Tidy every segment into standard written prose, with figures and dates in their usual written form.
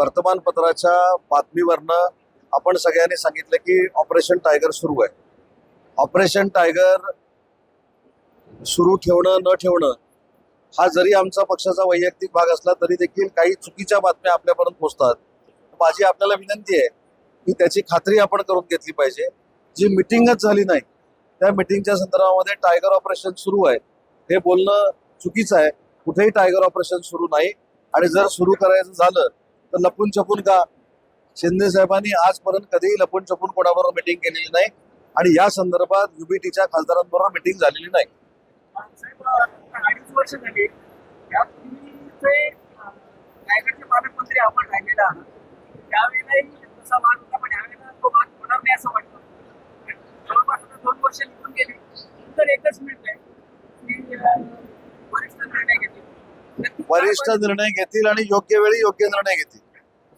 वर्तमानपत्राच्या बातमीवरनं आपण सगळ्यांनी सांगितलं की ऑपरेशन टायगर सुरू आहे. ऑपरेशन टायगर सुरू ठेवणं न ठेवणं हा जरी आमचा पक्षाचा वैयक्तिक भाग असला तरी देखील काही चुकीच्या बातम्या आपल्यापर्यंत पोहोचतात. माझी आपल्याला विनंती आहे की त्याची खात्री आपण करून घेतली पाहिजे. जी मिटिंगच झाली नाही त्या मिटिंगच्या संदर्भामध्ये टायगर ऑपरेशन सुरू आहे हे बोलणं चुकीचं आहे. कुठेही टायगर ऑपरेशन सुरू नाही आणि जर सुरू करायचं झालं तर लपून छपून का? शिंदे साहेबांनी आजपर्यंत कधीही लपून छपून कोणाबरोबर मिटिंग केलेली नाही आणि या संदर्भात युबीटीच्या खासदारांबरोबर मिटिंग झालेली नाही. साहेब, 2.5 वर्ष झाली यापूर्वीचे रायगडचे पालकमंत्री आपण राहिलेला आहात. त्यावेळेलाही तसा वाद होता, पण यावेळेला तो वाद होणार नाही असं वाटतं. जवळपास आता 2 वर्ष निघून गेली तर एकच मिळतंय की वरिष्ठ निर्णय घेतील. वरिष्ठ निर्णय घेतील आणि योग्य वेळी योग्य निर्णय घेतील.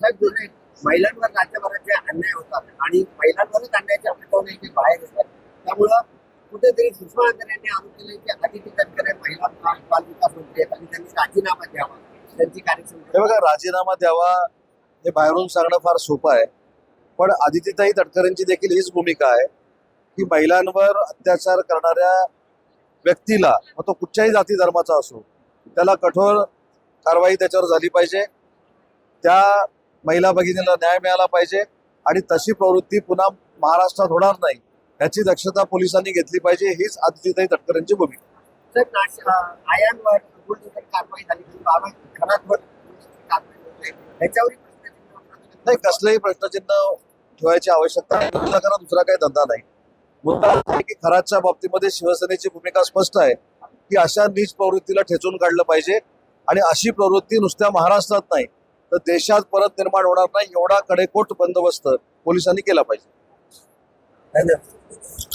साहेब, महिलांवर राज्यभराचे अन्याय होतात आणि महिलांवरच अन्यायाचे आरोप बाहेर येतात. त्यामुळं कुठेतरी सुषमा यांनी आरोप केले की आदिती तटकरे महिला बालविकास मंत्री आहेत आणि त्यांनी राजीनामा द्यावा, त्यांची कार्यक्षमता. हे बघा, राजीनामा द्यावा हे बाहेरून सांगणं फार सोपं आहे, पण आदितीताई तटकरेंची देखील हीच भूमिका आहे की महिलांवर अत्याचार करणाऱ्या व्यक्तीला, मग तो कुठच्याही जाती धर्माचा असो, त्याला कठोर कारवाई त्याच्यावर झाली पाहिजे. त्या महिला भगिनीला न्याय मिळाला पाहिजे आणि तशी प्रवृत्ती पुन्हा महाराष्ट्रात होणार नाही याची दक्षता पोलिसांनी घेतली पाहिजे. हीच आदितीताई तटकरेंची भूमिका. तर आयांवर कारवाई झाली, घरांवर कारवाई ह्याच्यावरही नाही, कसलंही प्रश्नचिन्ह ठेवायची आवश्यकता नाही. करा, दुसरा काही धंदा नाही. मुद्दा आहे की खराच्या बाबतीमध्ये शिवसेनेची भूमिका स्पष्ट आहे की अशा नीच प्रवृत्तीला ठेचून काढलं पाहिजे आणि अशी प्रवृत्ती नुसत्या महाराष्ट्रात नाही तर देशात परत निर्माण होणार नाही एवढा कडेकोट बंदोबस्त पोलिसांनी केला पाहिजे. धन्यवाद.